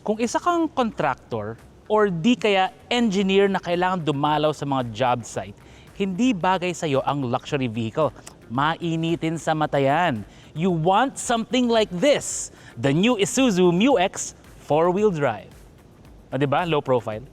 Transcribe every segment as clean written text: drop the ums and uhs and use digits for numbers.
Kung isa kang contractor or di kaya engineer na kailangan dumalaw sa mga job site, hindi bagay sa'yo ang luxury vehicle. Mainitin sa mata yan. You want something like this, the new Isuzu MU-X 4-wheel drive. O diba? Low profile.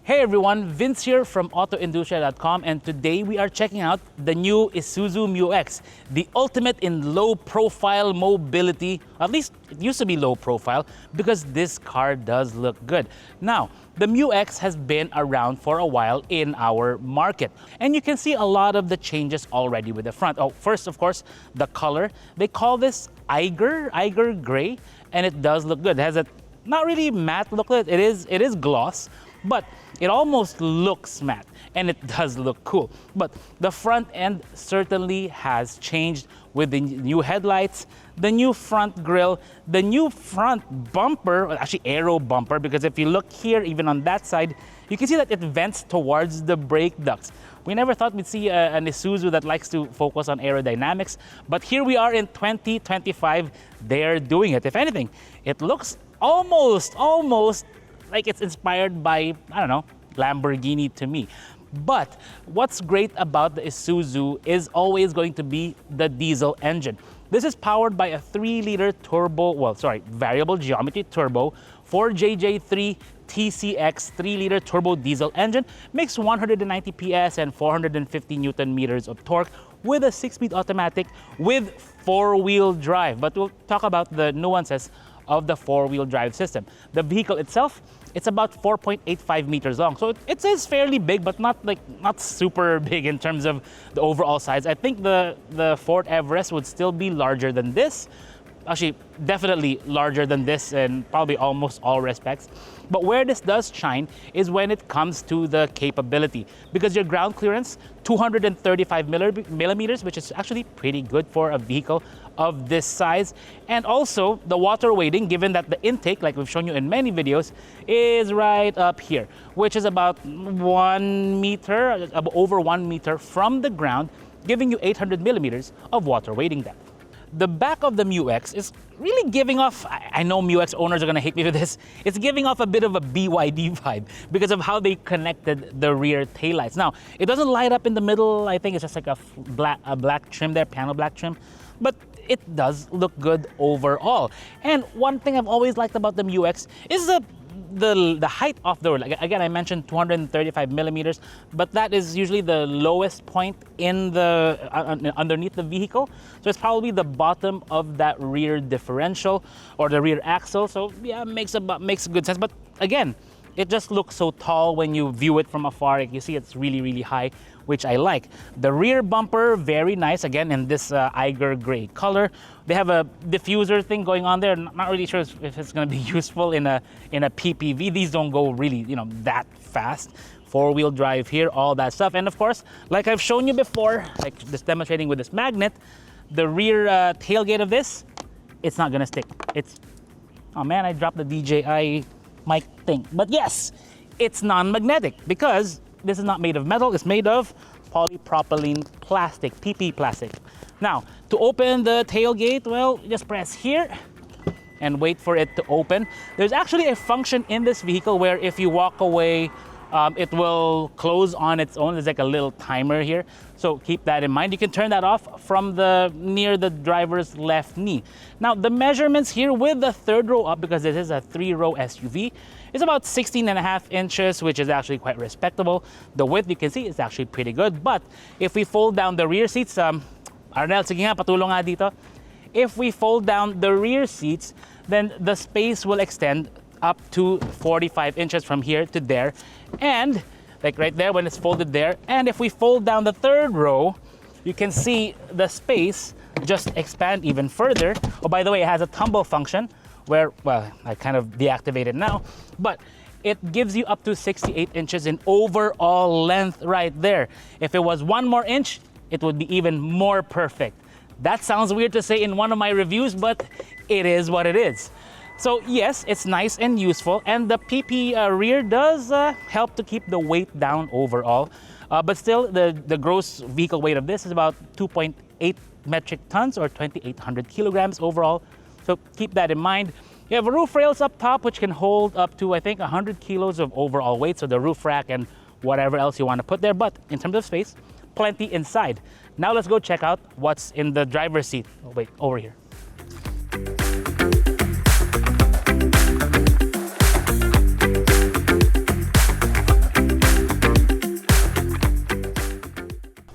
Hey everyone, Vince here from AutoIndustriya.com, and today we are checking out the new Isuzu MU-X, the ultimate in low-profile mobility. At least it used to be low-profile because this car does look good. Now, the MU-X has been around for a while in our market, and you can see a lot of the changes already with the front. Oh, first, of course, the color. They call this Eiger gray, and it does look good. It has a not really matte look. It is gloss, but it almost looks matte, and it does look cool. But the front end certainly has changed with the new headlights, the new front grille, the new front bumper, actually aero bumper, because if you look here, even on that side, you can see that it vents towards the brake ducts. We never thought we'd see an Isuzu that likes to focus on aerodynamics, but here we are in 2025, they're doing it. If anything, it looks almost like it's inspired by, I don't know, Lamborghini to me. But what's great about the Isuzu is always going to be the diesel engine. This is powered by a 3-liter variable geometry turbo 4JJ3 TCX 3-liter turbo diesel engine, makes 190 PS and 450 Newton meters of torque with a 6-speed automatic with 4-wheel drive. But we'll talk about the nuances of the 4-wheel drive system. The vehicle itself, it's about 4.85 meters long. So it is fairly big, but not super big in terms of the overall size. I think the Ford Everest would still be larger than this. Actually, definitely larger than this in probably almost all respects. But where this does shine is when it comes to the capability, because your ground clearance, 235 millimeters, which is actually pretty good for a vehicle of this size. And also the water weighting, given that the intake, like we've shown you in many videos, is right up here, which is about 1 meter, over 1 meter from the ground, giving you 800 millimeters of water weighting depth. The back of the MU-X is really giving off, I know MU-X owners are gonna hate me for this, it's giving off a bit of a BYD vibe because of how they connected the rear taillights. Now, it doesn't light up in the middle. I think it's just like a black trim there, panel black trim, but it does look good overall. And one thing I've always liked about the MU-X is the height of the road. Again, I mentioned 235 millimeters, but that is usually the lowest point in the underneath the vehicle. So it's probably the bottom of that rear differential or the rear axle. So yeah, makes good sense. But again, it just looks so tall when you view it from afar. Like you see, it's really high, which I like. The rear bumper, very nice. Again, in this Eiger gray color. They have a diffuser thing going on there. Not really sure if it's going to be useful in a PPV. These don't go really, that fast. 4-wheel drive here, all that stuff. And of course, like I've shown you before, like just demonstrating with this magnet, the rear tailgate of this, it's not going to stick. Oh man, I dropped the DJI mic thing. But yes, it's non-magnetic because this is not made of metal. It's made of polypropylene plastic, PP plastic. Now, to open the tailgate, well, just press here and wait for it to open. There's actually a function in this vehicle where if you walk away, it will close on its own. There's like a little timer here. So keep that in mind. You can turn that off from near the driver's left knee. Now, the measurements here with the third row up, because this is a 3-row SUV, is about 16.5 inches, which is actually quite respectable. The width, you can see, is actually pretty good. But if we fold down the rear seats, Arnel, sige nga, patulong nga dito. If we fold down the rear seats, then the space will extend up to 45 inches from here to there. And like right there when it's folded there. And if we fold down the third row, you can see the space just expand even further. Oh, by the way, it has a tumble function where, well, I kind of deactivated now, but it gives you up to 68 inches in overall length right there. If it was 1 more inch, it would be even more perfect. That sounds weird to say in one of my reviews, but it is what it is. So yes, it's nice and useful, and the PP rear does help to keep the weight down overall. But still, the gross vehicle weight of this is about 2.8 8 metric tons or 2,800 kilograms overall. So keep that in mind. You have roof rails up top, which can hold up to, I think, 100 kilos of overall weight. So the roof rack and whatever else you want to put there. But in terms of space, plenty inside. Now let's go check out what's in the driver's seat. Oh, wait, over here.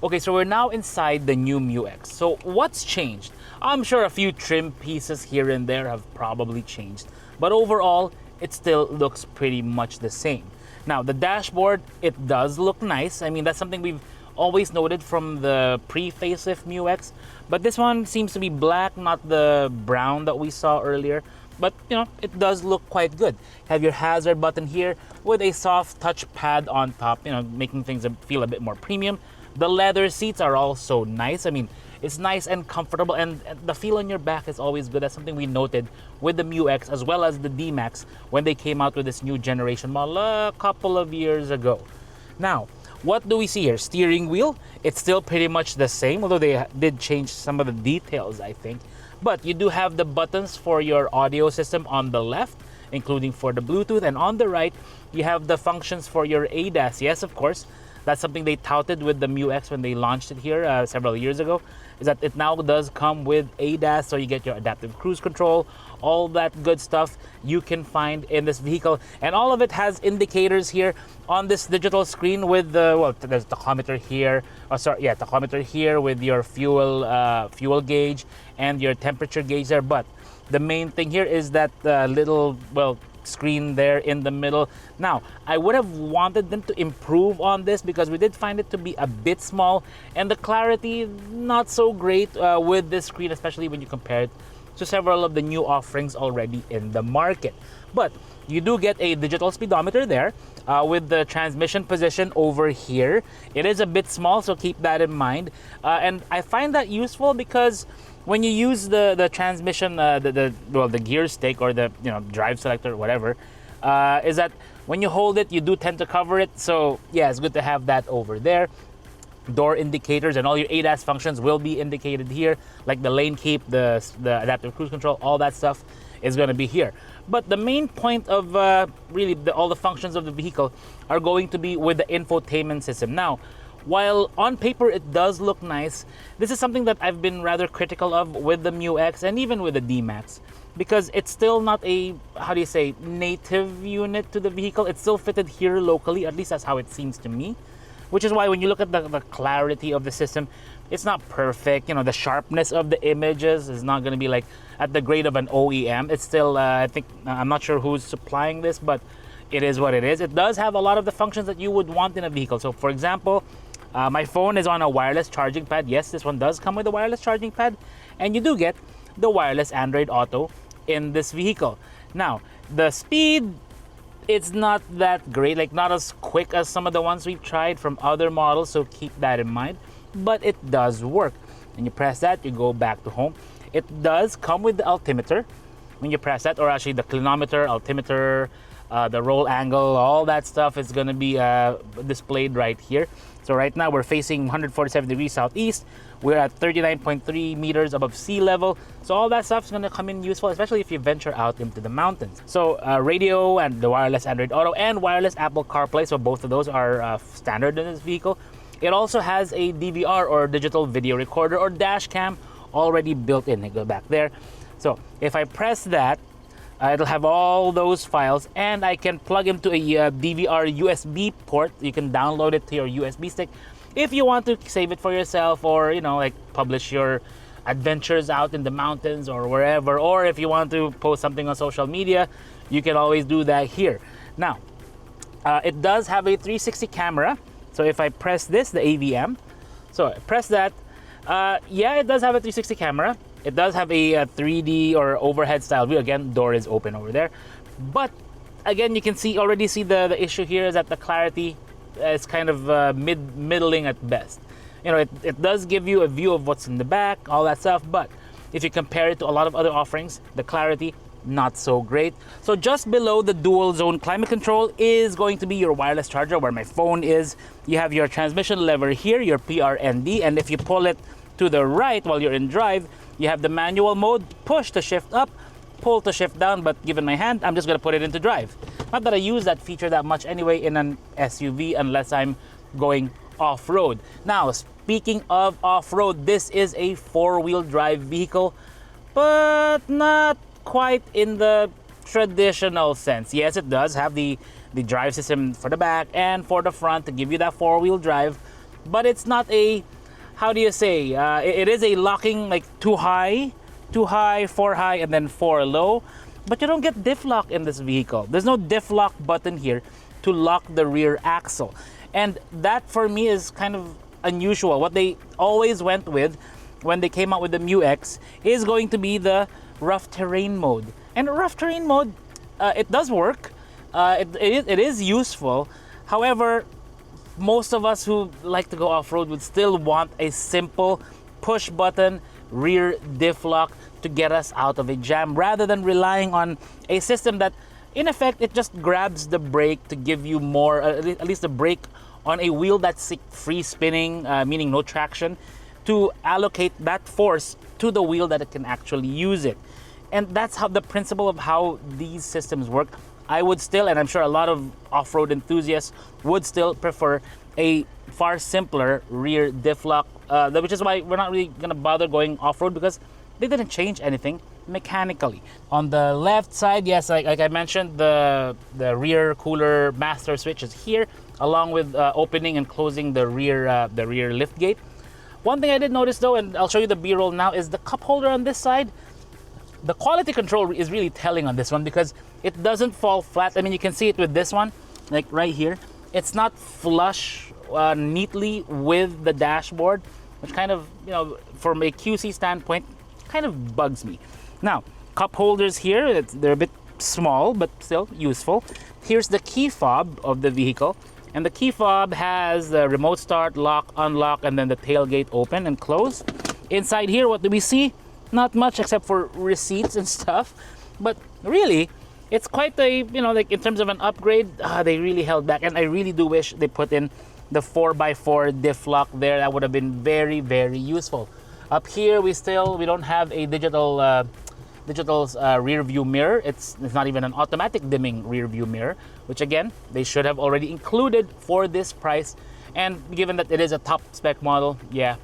Okay, so we're now inside the new MU-X. So what's changed? I'm sure a few trim pieces here and there have probably changed, but overall, it still looks pretty much the same. Now, the dashboard, it does look nice. I mean, that's something we've always noted from the pre-facelift MU-X, but this one seems to be black, not the brown that we saw earlier. But, you know, it does look quite good. Have your hazard button here with a soft touch pad on top, you know, making things feel a bit more premium. The leather seats are also nice. I mean, it's nice and comfortable, and the feel on your back is always good. That's something we noted with the MU-X as well as the D-Max when they came out with this new generation model a couple of years ago. Now, what do we see here? Steering wheel, it's still pretty much the same, although they did change some of the details, I think. But you do have the buttons for your audio system on the left, including for the Bluetooth, and on the right, you have the functions for your ADAS. Yes, of course. That's something they touted with the MU-X when they launched it here several years ago, is that it now does come with ADAS, so you get your adaptive cruise control, all that good stuff you can find in this vehicle. And all of it has indicators here on this digital screen with the, well, there's tachometer here, tachometer here with your fuel gauge and your temperature gauge there. But the main thing here is that little, well, screen there in the middle. Now, I would have wanted them to improve on this because we did find it to be a bit small and the clarity not so great with this screen, especially when you compare it to several of the new offerings already in the market. But you do get a digital speedometer there with the transmission position over here. It is a bit small, so keep that in mind. And I find that useful because when you use the transmission, the gear stick or the drive selector, whatever, is that when you hold it, you do tend to cover it. So yeah, it's good to have that over there. Door indicators and all your ADAS functions will be indicated here, like the lane keep, the adaptive cruise control, all that stuff is going to be here. But the main point of really all the functions of the vehicle are going to be with the infotainment system. Now, while on paper it does look nice, this is something that I've been rather critical of with the MU-X and even with the D-Max, because it's still not a, how do you say, native unit to the vehicle. It's still fitted here locally, at least that's how it seems to me. Which is why when you look at the clarity of the system, it's not perfect. The sharpness of the images is not going to be like at the grade of an OEM. It's still, I think, I'm not sure who's supplying this, but it is what it is. It does have a lot of the functions that you would want in a vehicle. So for example, my phone is on a wireless charging pad. Yes, this one does come with a wireless charging pad. And you do get the wireless Android Auto in this vehicle. Now, the speed, it's not that great, like not as quick as some of the ones we've tried from other models, so keep that in mind. But it does work. When you press that, you go back to home. It does come with the altimeter when you press that, or actually the clinometer, altimeter, the roll angle, all that stuff is going to be displayed right here. So right now we're facing 147 degrees southeast. We're at 39.3 meters above sea level. So all that stuff is going to come in useful, especially if you venture out into the mountains. So radio and the wireless Android Auto and wireless Apple CarPlay. So both of those are standard in this vehicle. It also has a DVR or digital video recorder or dash cam already built in. I go back there. So if I press that, it'll have all those files, and I can plug into a DVR USB port. You can download it to your USB stick if you want to save it for yourself, or like publish your adventures out in the mountains or wherever, or if you want to post something on social media, you can always do that here. Now, it does have a 360 camera. So if I press this, the AVM, so I press that, yeah, it does have a 360 camera. It does have a 3D or overhead style view. Again, door is open over there. But again, you can already see the issue here is that the clarity is kind of middling at best. It does give you a view of what's in the back, all that stuff. But if you compare it to a lot of other offerings, the clarity, not so great. So just below the dual zone climate control is going to be your wireless charger, where my phone is. You have your transmission lever here, your PRND, and if you pull it To the right, while you're in drive, you have the manual mode, push to shift up, pull to shift down, but given my hand, I'm just gonna put it into drive. Not that I use that feature that much anyway in an SUV unless I'm going off-road. Now, speaking of off-road, this is a four-wheel drive vehicle, but not quite in the traditional sense. Yes, it does have the drive system for the back and for the front to give you that four-wheel drive, but it's not a, how do you say, it is a locking like two high, four high, and then four low, but you don't get diff lock in this vehicle. There's no diff lock button here to lock the rear axle. And that for me is kind of unusual. What they always went with when they came out with the MU-X is going to be the rough terrain mode. And rough terrain mode, it does work. It is useful. However, most of us who like to go off-road would still want a simple push button rear diff lock to get us out of a jam, rather than relying on a system that in effect it just grabs the brake to give you more, at least a brake on a wheel that's free spinning, meaning no traction, to allocate that force to the wheel that it can actually use it. And that's how the principle of how these systems work. I would still, and I'm sure a lot of off-road enthusiasts would still prefer a far simpler rear diff lock, which is why we're not really gonna bother going off-road, because they didn't change anything mechanically. On the left side, yes, like I mentioned, the rear cooler master switch is here, along with opening and closing the rear lift gate. One thing I did notice though, and I'll show you the B-roll now, is the cup holder on this side. The quality control is really telling on this one because it doesn't fall flat. I mean, you can see it with this one, like right here. It's not flush neatly with the dashboard, which kind of, from a QC standpoint, kind of bugs me. Now, cup holders here, they're a bit small, but still useful. Here's the key fob of the vehicle. And the key fob has the remote start, lock, unlock, and then the tailgate open and close. Inside here, what do we see? Not much except for receipts and stuff. But really, it's quite a, like in terms of an upgrade, they really held back. And I really do wish they put in the 4x4 diff lock there. That would have been very, very useful. Up here, we don't have a digital rear view mirror. It's not even an automatic dimming rear view mirror, which again, they should have already included for this price. And given that it is a top spec model, yeah,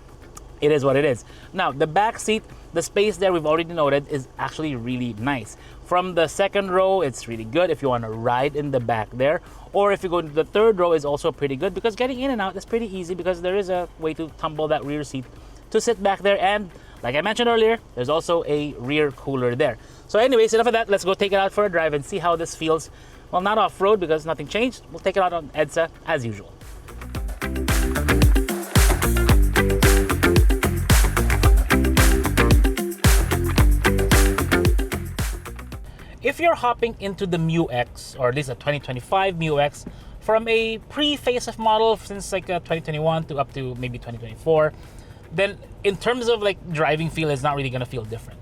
it is what it is. Now, the back seat, the space there we've already noted is actually really nice. From the second row, it's really good if you want to ride in the back there. Or if you go to the third row is also pretty good because getting in and out is pretty easy because there is a way to tumble that rear seat to sit back there. And like I mentioned earlier, there's also a rear cooler there. So anyways, enough of that. Let's go take it out for a drive and see how this feels. Well, not off-road because nothing changed. We'll take it out on EDSA as usual. If you're hopping into the MU-X, or at least a 2025 MU-X, from a pre-facelift model since like 2021 to up to maybe 2024, then in terms of like driving feel, it's not really gonna feel different.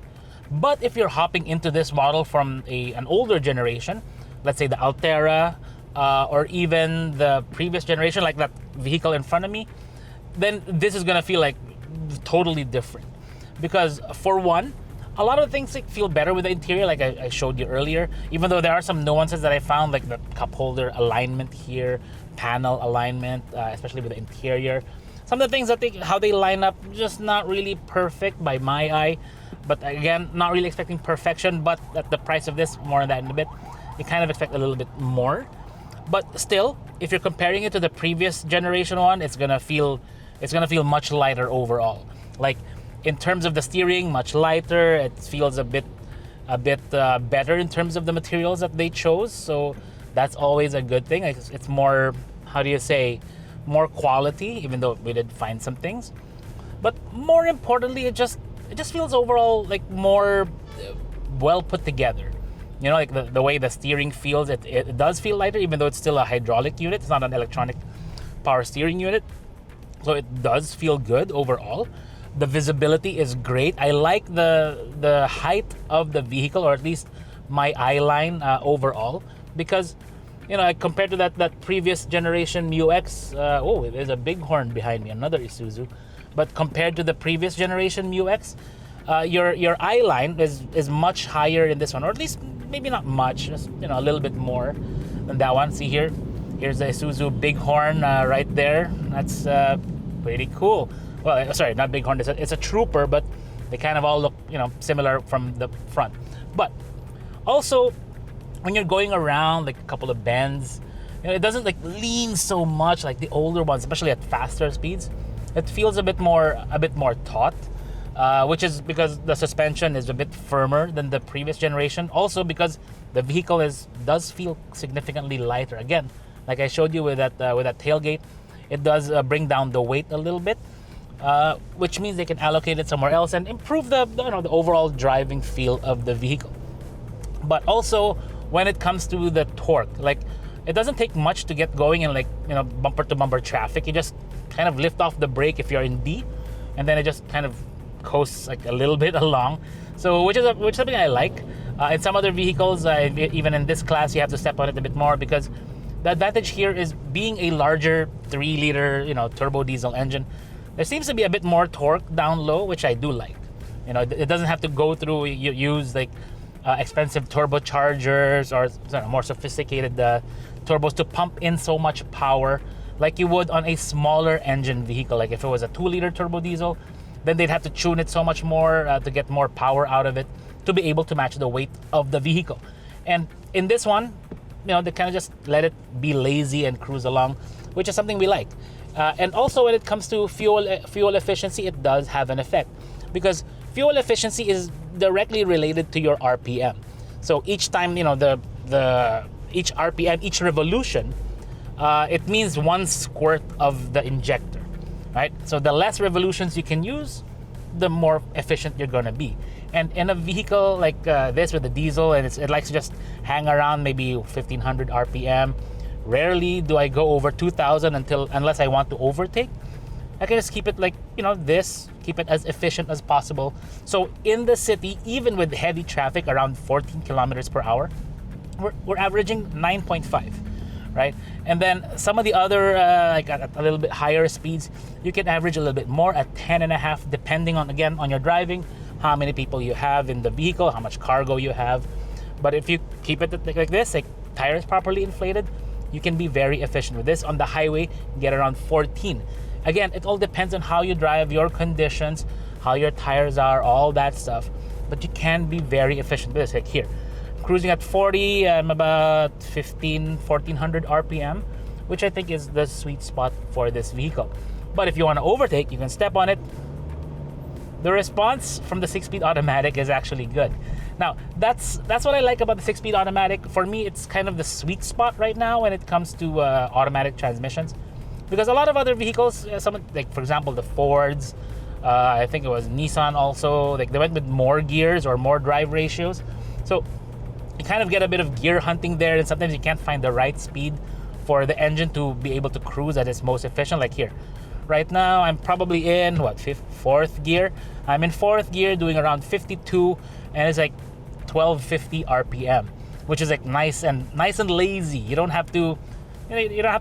But if you're hopping into this model from an older generation, let's say the Altera, or even the previous generation, like that vehicle in front of me, then this is gonna feel like totally different. Because for one, a lot of things feel better with the interior, like I showed you earlier, even though there are some nuances that I found, like the cup holder alignment here, panel alignment, especially with the interior. Some of the things how they line up, just not really perfect by my eye. But again, not really expecting perfection, but at the price of this, more on that in a bit, you kind of expect a little bit more. But still, if you're comparing it to the previous generation one, it's gonna feel much lighter overall. Like, in terms of the steering, much lighter. It feels a bit better in terms of the materials that they chose. So that's always a good thing. It's more, how do you say, more quality, even though we did find some things. But more importantly, it just feels overall like more well put together. Like the way the steering feels, it does feel lighter, even though it's still a hydraulic unit. It's not an electronic power steering unit. So it does feel good overall. The visibility is great. I like the height of the vehicle, or at least my eye line overall, because compared to that previous generation MU-X, there's a bighorn behind me, another Isuzu. but compared to the previous generation MU-X, your eye line is much higher in this one, or at least maybe not much, just a little bit more than that one. See here, here's the Isuzu Bighorn right there. That's pretty cool. Well, sorry, not Bighorn. It's a Trooper, but they kind of all look similar from the front. But also, when you're going around like a couple of bends, it doesn't like lean so much like the older ones, especially at faster speeds. It feels a bit more taut, which is because the suspension is a bit firmer than the previous generation. Also because the vehicle does feel significantly lighter. Again, like I showed you with that tailgate, it does bring down the weight a little bit, which means they can allocate it somewhere else and improve the overall driving feel of the vehicle. But also, when it comes to the torque, like it doesn't take much to get going in bumper to bumper traffic. You just kind of lift off the brake if you're in D, and then it just kind of coasts like a little bit along. So which is something I like. In some other vehicles, even in this class, you have to step on it a bit more, because the advantage here is being a larger 3-liter turbo diesel engine. There seems to be a bit more torque down low, which I do like. It doesn't have to go through use like expensive turbochargers or more sophisticated turbos to pump in so much power like you would on a smaller engine vehicle. Like if it was a 2-liter turbo diesel, then they'd have to tune it so much more to get more power out of it to be able to match the weight of the vehicle. And in this one, they kind of just let it be lazy and cruise along, which is something we like. And also when it comes to fuel efficiency, it does have an effect, because fuel efficiency is directly related to your RPM. So each time, each RPM, each revolution, it means 1 squirt of the injector, right? So the less revolutions you can use, the more efficient you're gonna be. And in a vehicle like this with the diesel, and it likes to just hang around maybe 1500 RPM. Rarely do I go over 2000 unless I want to overtake. I can just keep it like, keep it as efficient as possible. So in the city, even with heavy traffic around 14 kilometers per hour, we're averaging 9.5, right? And then some of the other, like at a little bit higher speeds, you can average a little bit more at 10.5, depending on your driving, how many people you have in the vehicle, how much cargo you have. But if you keep it like this, like tires properly inflated, you can be very efficient with this. On the highway, get around 14. Again, it all depends on how you drive, your conditions, how your tires are, all that stuff. But you can be very efficient with this. Like here, cruising at 40, I'm about 1400 RPM, which I think is the sweet spot for this vehicle. But if you want to overtake, you can step on it. The response from the 6-speed automatic is actually good. Now, that's what I like about the 6-speed automatic. For me, it's kind of the sweet spot right now when it comes to automatic transmissions. Because a lot of other vehicles, like for example the Fords, I think it was Nissan also, like they went with more gears or more drive ratios. So you kind of get a bit of gear hunting there, and sometimes you can't find the right speed for the engine to be able to cruise at its most efficient. Like here, right now I'm probably in fourth gear. I'm in 4th gear doing around 52, and it's like 1250 RPM, which is like nice and lazy. You don't have to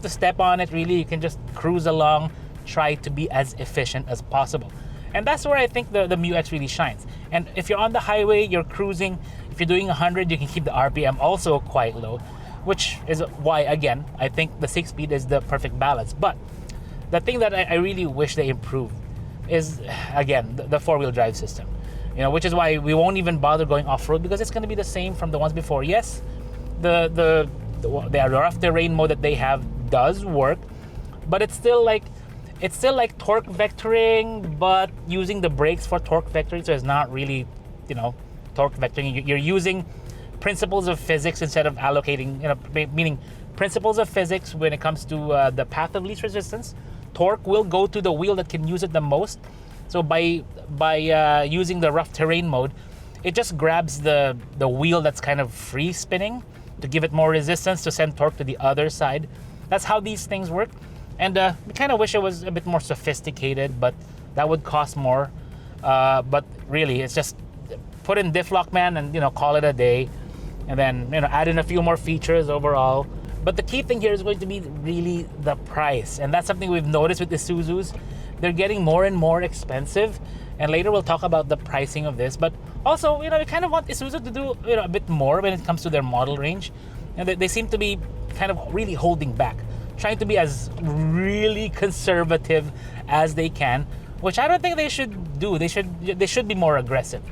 step on it really. You can just cruise along, try to be as efficient as possible. And that's where I think the MU-X really shines. And if you're on the highway, you're cruising, if you're doing 100, you can keep the RPM also quite low, which is why, again, I think the 6-speed is the perfect balance. But the thing that I really wish they improved is, again, the 4-wheel drive system. Which is why we won't even bother going off-road, because it's going to be the same from the ones before. Yes, the rough terrain mode that they have does work, but it's still like torque vectoring, but using the brakes for torque vectoring. So it's not really, torque vectoring. You're using principles of physics instead of allocating, meaning principles of physics when it comes to the path of least resistance. Torque will go to the wheel that can use it the most. So by using the rough terrain mode, it just grabs the wheel that's kind of free spinning to give it more resistance to send torque to the other side. That's how these things work. And we kind of wish it was a bit more sophisticated, but that would cost more. But really, it's just put in diff lock, man, and call it a day, and then add in a few more features overall. But the key thing here is going to be really the price, and that's something we've noticed with Isuzus. they're getting more and more expensive. And later we'll talk about the pricing of this. But also, we kind of want Isuzu to do a bit more when it comes to their model range. And they seem to be kind of really holding back, trying to be as really conservative as they can, which I don't think they should do. They should be more aggressive,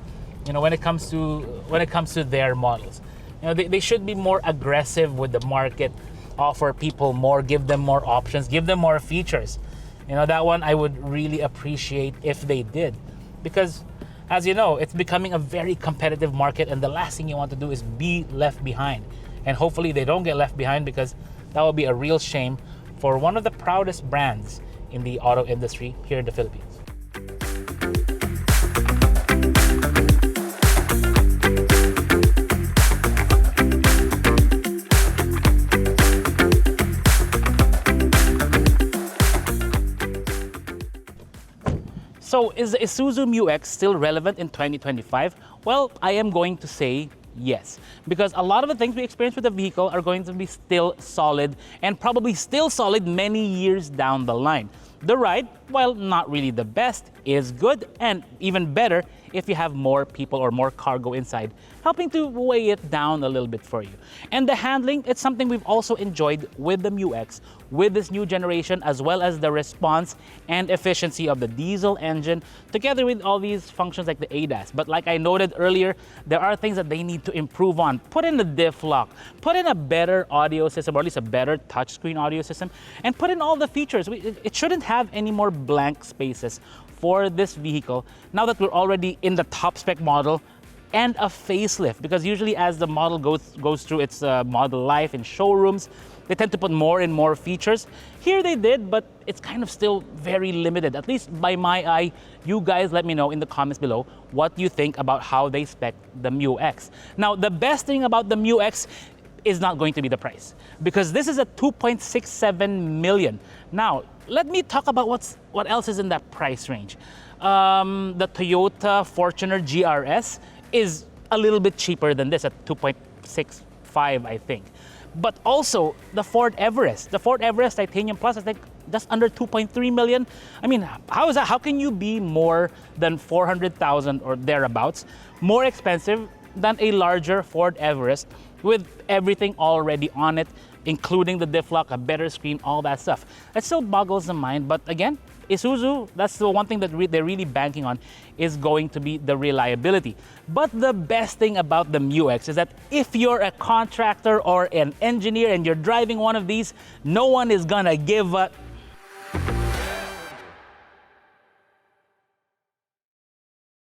when it comes to their models. They should be more aggressive with the market, offer people more, give them more options, give them more features. That one I would really appreciate if they did, because as you know, it's becoming a very competitive market, and the last thing you want to do is be left behind. And hopefully they don't get left behind, because that would be a real shame for one of the proudest brands in the auto industry here in the Philippines. So is the Isuzu MU-X still relevant in 2025? Well, I am going to say yes, because a lot of the things we experience with the vehicle are going to be still solid, and probably still solid many years down the line. The ride, while not really the best, is good, and even better if you have more people or more cargo inside, helping to weigh it down a little bit for you. And the handling, it's something we've also enjoyed with the MU-X, with this new generation, as well as the response and efficiency of the diesel engine, together with all these functions like the ADAS. But like I noted earlier, there are things that they need to improve on. Put in the diff lock, put in a better audio system, or at least a better touchscreen audio system, and put in all the features. It shouldn't have any more blank spaces for this vehicle now that we're already in the top spec model and a facelift, because usually as the model goes through its model life in showrooms, they tend to put more and more features. Here they did, but it's kind of still very limited, at least by my eye. You guys let me know in the comments below what you think about how they spec the MU-X. Now, the best thing about the MU-X is not going to be the price, because this is a 2.67 million. Now, let me talk about what else is in that price range. The Toyota Fortuner GRS is a little bit cheaper than this at 2.65, I think. But also the Ford Everest Titanium Plus, I think just under 2.3 million. I mean, how is that? How can you be more than 400,000 or thereabouts more expensive than a larger Ford Everest with everything already on it, including the diff lock, a better screen, all that stuff? It still boggles the mind, but again, Isuzu, that's the one thing that they're really banking on, is going to be the reliability. But the best thing about the MU-X is that if you're a contractor or an engineer and you're driving one of these, no one is gonna give a